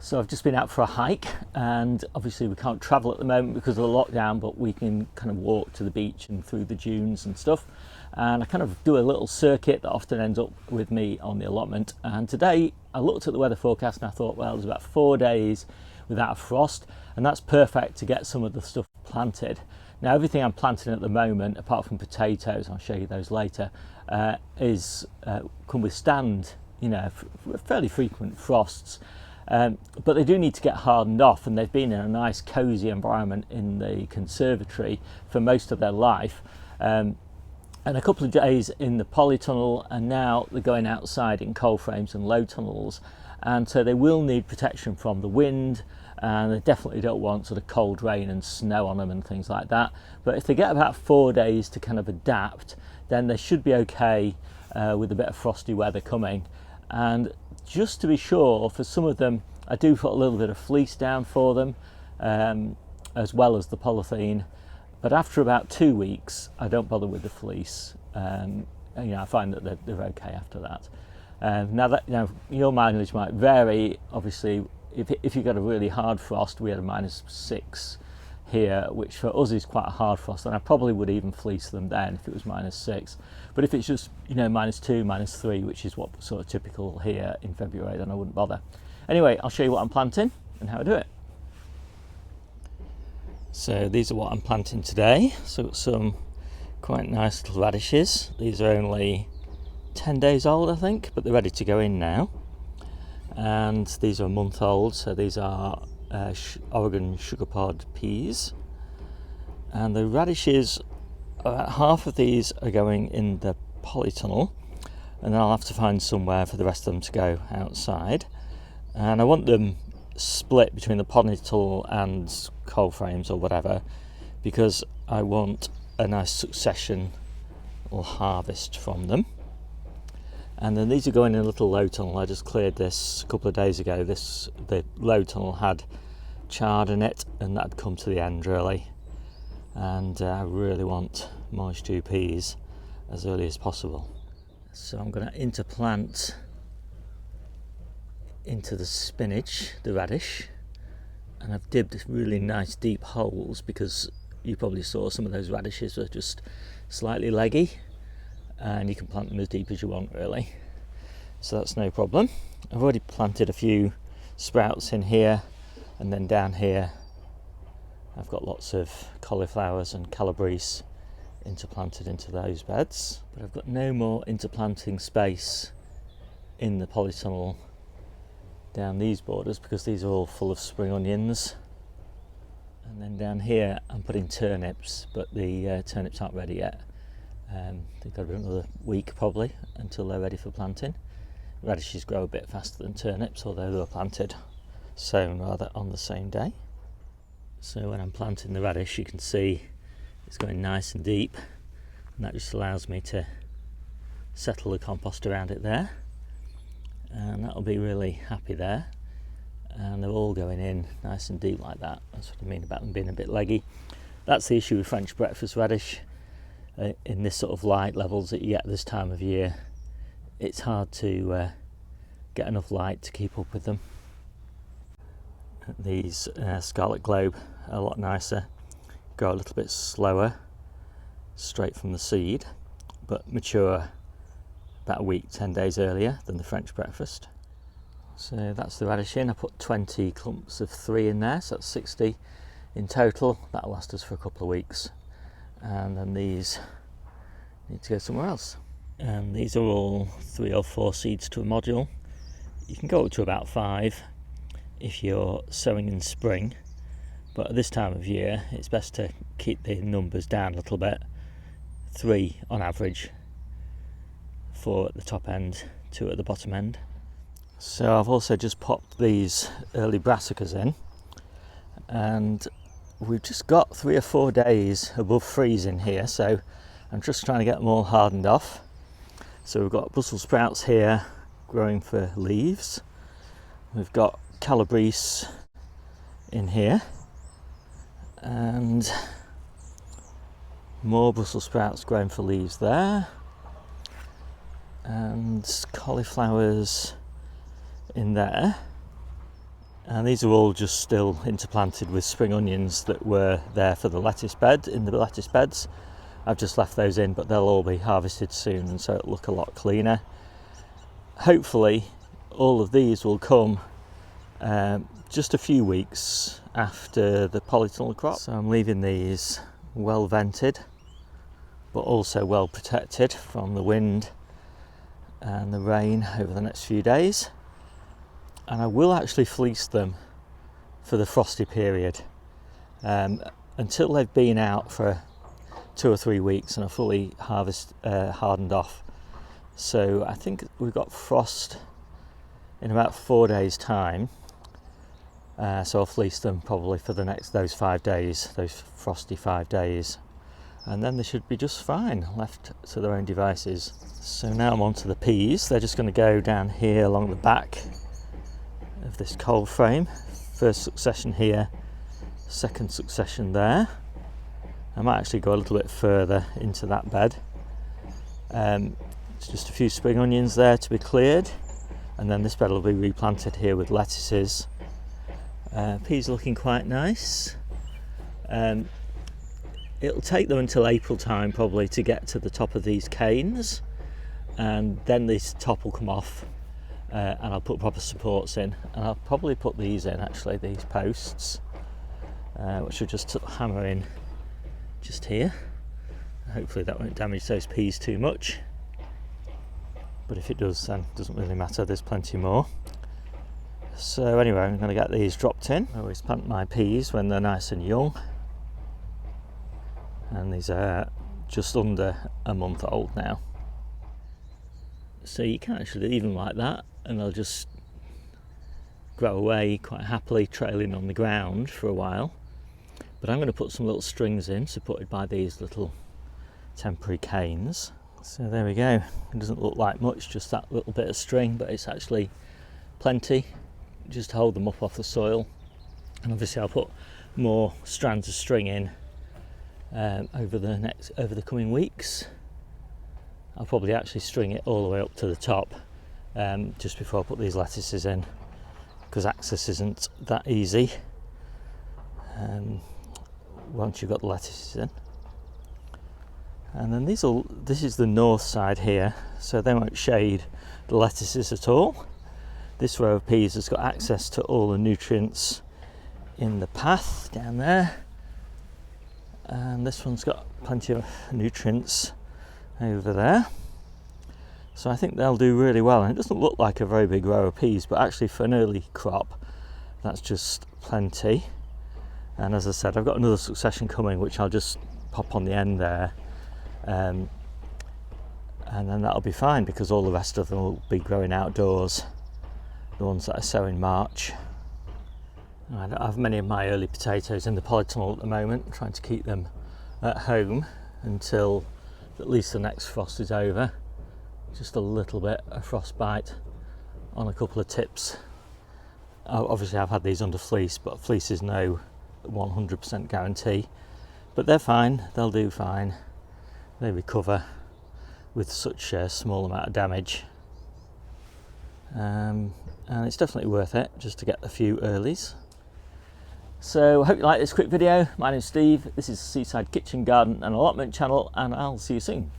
So I've just been out for a hike, and obviously we can't travel at the moment because of the lockdown, but we can kind of walk to the beach and through the dunes and stuff. And I kind of do a little circuit that often ends up with me on the allotment. And today I looked at the weather forecast and I thought, well, there's about 4 days without a frost, and that's perfect to get some of the stuff planted. Now everything I'm planting at the moment, apart from potatoes, I'll show you those later, can withstand, fairly frequent frosts. But they do need to get hardened off, and they've been in a nice cosy environment in the conservatory for most of their life, and a couple of days in the polytunnel, and now they're going outside in cold frames and low tunnels, and so they will need protection from the wind, and they definitely don't want sort of cold rain and snow on them and things like that. But if they get about 4 days to kind of adapt, then they should be okay with a bit of frosty weather coming. And just to be sure, for some of them I do put a little bit of fleece down for them, as well as the polythene, but after about 2 weeks I don't bother with the fleece. I find that they're okay after that. Now your mileage might vary. Obviously, if you got a really hard frost, we had a -6 here, which for us is quite a hard frost, and I probably would even fleece them then if it was -6. But if it's just -2, -3, which is what sort of typical here in February, then I wouldn't bother. Anyway, I'll show you what I'm planting and how I do it. So these are what I'm planting today. So I've got some quite nice little radishes. These are only 10 days old, I think, but they're ready to go in now. And these are a month old, so these are Oregon sugar pod peas. And the radishes, about half of these are going in the polytunnel, and then I'll have to find somewhere for the rest of them to go outside. And I want them split between the polytunnel and cold frames or whatever, because I want a nice succession or harvest from them. And then these are going in a little low tunnel. I just cleared this a couple of days ago. The low tunnel had chard in it, and that had come to the end really. And I really want moisture peas as early as possible. So I'm going to interplant into the spinach, the radish, and I've dibbed really nice deep holes because you probably saw some of those radishes are just slightly leggy, and you can plant them as deep as you want really, so that's no problem. I've already planted a few sprouts in here, and then down here I've got lots of cauliflowers and calabrese interplanted into those beds, but I've got no more interplanting space in the polytunnel down these borders because these are all full of spring onions. And then down here I'm putting turnips, but the turnips aren't ready yet. They've got to be another week probably until they're ready for planting. Radishes grow a bit faster than turnips, although they were sown rather on the same day. So when I'm planting the radish, you can see it's going nice and deep, and that just allows me to settle the compost around it there, and that'll be really happy there. And they're all going in nice and deep like that. That's what I mean about them being a bit leggy. That's the issue with French breakfast radish. In this sort of light levels that you get this time of year, it's hard to get enough light to keep up with them. These scarlet globe are a lot nicer, grow a little bit slower, straight from the seed, but mature about a week, 10 days earlier than the French breakfast. So that's the radish in. I put 20 clumps of 3 in there, so that's 60 in total. That'll last us for a couple of weeks. And then these need to go somewhere else. And these are all 3 or 4 seeds to a module. You can go up to about 5 if you're sowing in spring, but at this time of year it's best to keep the numbers down a little bit. 3 on average, 4 at the top end, 2 at the bottom end. So I've also just popped these early brassicas in, and we've just got 3 or 4 days above freezing here, so I'm just trying to get them all hardened off. So we've got Brussels sprouts here growing for leaves. We've got calabrese in here, and more Brussels sprouts growing for leaves there, and cauliflowers in there. And these are all just still interplanted with spring onions that were there for the lettuce bed, in the lettuce beds. I've just left those in, but they'll all be harvested soon, and so it'll look a lot cleaner. Hopefully all of these will come just a few weeks after the polytunnel crop. So I'm leaving these well vented, but also well protected from the wind and the rain over the next few days. And I will actually fleece them for the frosty period until they've been out for 2 or 3 weeks and are fully hardened off. So I think we've got frost in about 4 days' time. So I'll fleece them probably for those 5 days, those frosty 5 days. And then they should be just fine, left to their own devices. So now I'm on to the peas. They're just going to go down here along the back of this cold frame. First succession here, second succession there. I might actually go a little bit further into that bed. It's just a few spring onions there to be cleared, and then this bed will be replanted here with lettuces. Peas looking quite nice. It'll take them until April time probably to get to the top of these canes, and then this top will come off, and I'll put proper supports in, and I'll probably put these in actually, these posts, which will just hammer in just here. Hopefully that won't damage those peas too much, but if it does then it doesn't really matter, there's plenty more. So anyway, I'm going to get these dropped in. I always plant my peas when they're nice and young, and these are just under a month old now. So you can actually leave them like that and they'll just grow away quite happily, trailing on the ground for a while. But I'm going to put some little strings in, supported by these little temporary canes. So there we go. It doesn't look like much, just that little bit of string, but it's actually plenty just to hold them up off the soil. And obviously I'll put more strands of string in over the coming weeks. I'll probably actually string it all the way up to the top just before I put these lettuces in, because access isn't that easy once you've got the lettuces in. And then this is the north side here, so they won't shade the lettuces at all. This row of peas has got access to all the nutrients in the path down there, and this one's got plenty of nutrients over there. So I think they'll do really well, and it doesn't look like a very big row of peas, but actually for an early crop that's just plenty. And as I said, I've got another succession coming which I'll just pop on the end there, and then that'll be fine, because all the rest of them will be growing outdoors, the ones that I sow in March. I don't have many of my early potatoes in the polytunnel at the moment, trying to keep them at home until at least the next frost is over. Just a little bit of frostbite on a couple of tips. Obviously I've had these under fleece, but fleece is no 100% guarantee, but they're fine, they'll do fine. They recover with such a small amount of damage, and it's definitely worth it just to get a few earlies. So I hope you like this quick video. My name's Steve, this is Seaside Kitchen, Garden and Allotment channel, and I'll see you soon.